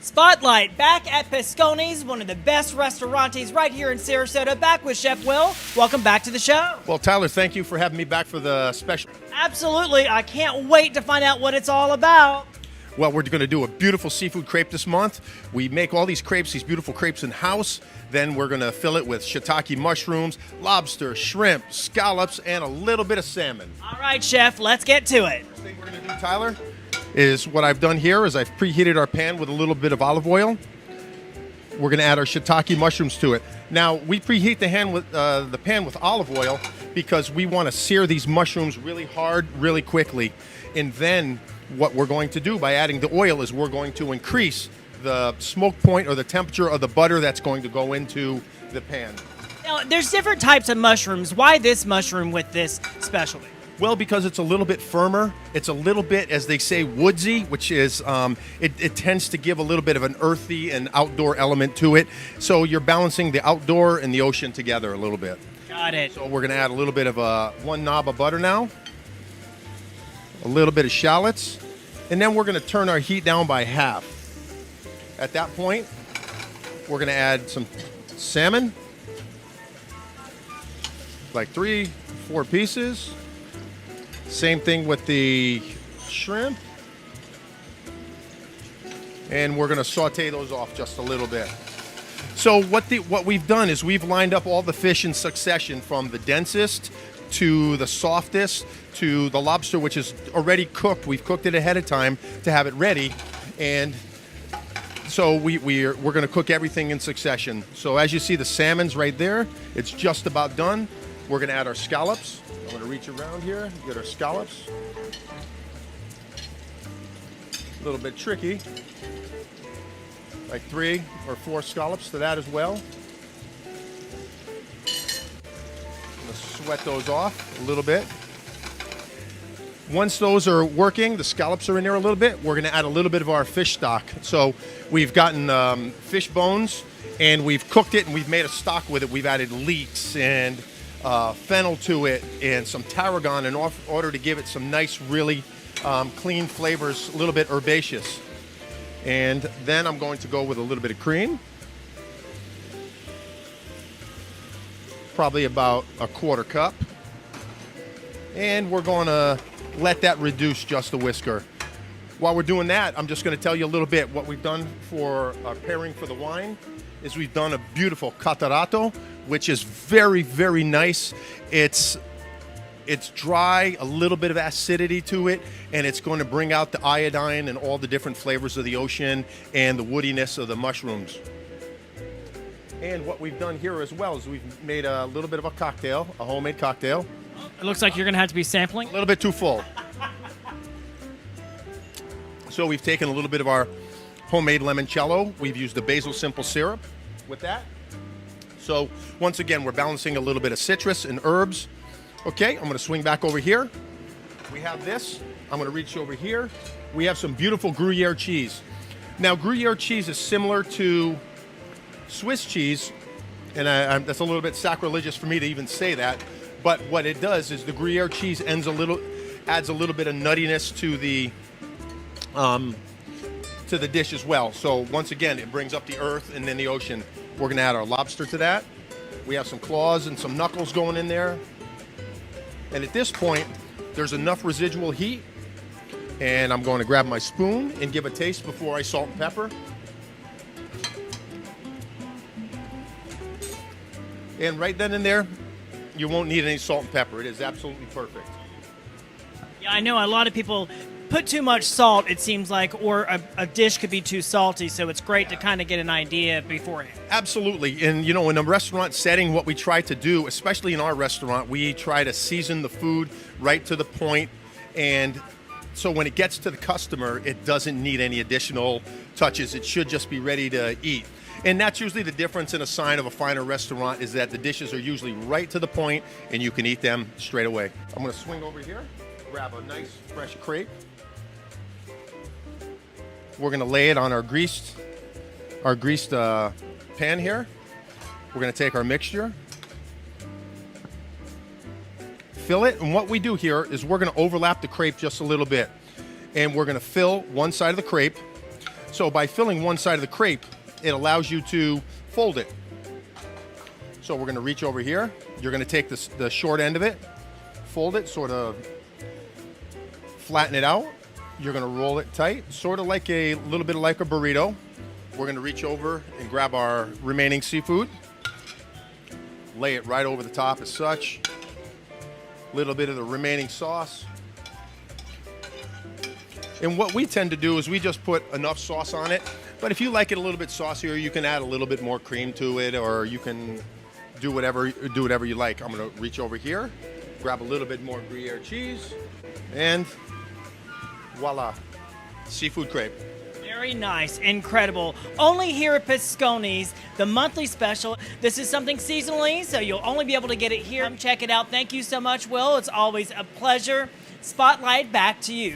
Spotlight, back at Pascone's, one of the best restaurantes right here in Sarasota, back with Chef Will. Welcome back to the show. Well, Tyler, thank you for having me back for the special. Absolutely. I can't wait to find out what it's all about. Well, we're going to do a beautiful seafood crepe this month. We make all these crepes, these beautiful crepes in-house. Then we're going to fill it with shiitake mushrooms, lobster, shrimp, scallops, and a little bit of salmon. All right, Chef, let's get to it. First thing we're going to do, Tyler, is what I've done here is I've preheated our pan with a little bit of olive oil. We're going to add our shiitake mushrooms to it. Now, we preheat the pan with olive oil because we want to sear these mushrooms really hard, really quickly. And then what we're going to do by adding the oil is we're going to increase the smoke point or the temperature of the butter that's going to go into the pan. Now, there's different types of mushrooms. Why this mushroom with this specialty? Well, because it's a little bit firmer. It's a little bit, as they say, woodsy, which is, it tends to give a little bit of an earthy and outdoor element to it. So you're balancing the outdoor and the ocean together a little bit. Got it. So we're going to add a little bit of one knob of butter now, a little bit of shallots, and then we're going to turn our heat down by half. At that point, we're going to add some salmon, like 3-4 pieces. Same thing with the shrimp. And we're going to saute those off just a little bit. So what we've done is we've lined up all the fish in succession from the densest to the softest to the lobster, which is already cooked. We've cooked it ahead of time to have it ready. And so we're going to cook everything in succession. So as you see, the salmon's right there. It's just about done. We're going to add our scallops. I'm going to reach around here, get our scallops. A little bit tricky. Like 3 or 4 scallops to that as well. I'm going to sweat those off a little bit. Once those are working, the scallops are in there a little bit, we're going to add a little bit of our fish stock. So we've gotten fish bones, and we've cooked it, and we've made a stock with it. We've added leeks and fennel to it and some tarragon in order to give it some nice, really clean flavors, a little bit herbaceous. And then I'm going to go with a little bit of cream. Probably about a 1/4 cup. And we're going to let that reduce just a whisker. While we're doing that, I'm just going to tell you a little bit what we've done for our pairing for the wine is we've done a beautiful catarato, which is very, very nice. It's dry, a little bit of acidity to it, and it's going to bring out the iodine and all the different flavors of the ocean and the woodiness of the mushrooms. And what we've done here as well is we've made a little bit of a cocktail, a homemade cocktail. It looks like you're going to have to be sampling. A little bit too full. So we've taken a little bit of our homemade limoncello. We've used the basil simple syrup with that. So once again, we're balancing a little bit of citrus and herbs. Okay, I'm going to swing back over here. We have this. I'm going to reach over here. We have some beautiful Gruyere cheese. Now, Gruyere cheese is similar to Swiss cheese, and that's a little bit sacrilegious for me to even say that. But what it does is the Gruyere cheese adds a little bit of nuttiness to the dish as well. So once again, it brings up the earth and then the ocean. We're going to add our lobster to that. We have some claws and some knuckles going in there. And at this point, there's enough residual heat. And I'm going to grab my spoon and give a taste before I salt and pepper. And right then and there, you won't need any salt and pepper. It is absolutely perfect. Yeah, I know a lot of people put too much salt, it seems like, or a dish could be too salty, so it's great to kind of get an idea beforehand. Absolutely. And, you know, in a restaurant setting, what we try to do, especially in our restaurant, we try to season the food right to the point. And so when it gets to the customer, it doesn't need any additional touches. It should just be ready to eat. And that's usually the difference in a sign of a finer restaurant is that the dishes are usually right to the point and you can eat them straight away. I'm going to swing over here, grab a nice fresh crepe. We're going to lay it on our greased pan here. We're going to take our mixture, fill it, and what we do here is we're going to overlap the crepe just a little bit. And we're going to fill one side of the crepe. So by filling one side of the crepe, it allows you to fold it. So we're going to reach over here. You're going to take the short end of it, fold it, sort of flatten it out. You're going to roll it tight, sort of like a little bit like a burrito. We're going to reach over and grab our remaining seafood, lay it right over the top as such. Little bit of the remaining sauce. And what we tend to do is we just put enough sauce on it. But if you like it a little bit saucier, you can add a little bit more cream to it, or you can do whatever you like. I'm going to reach over here, grab a little bit more Gruyere cheese, and voila, seafood crepe. Very nice, incredible. Only here at Pascone's, the monthly special. This is something seasonally, so you'll only be able to get it here. Check it out. Thank you so much, Will. It's always a pleasure. Spotlight back to you.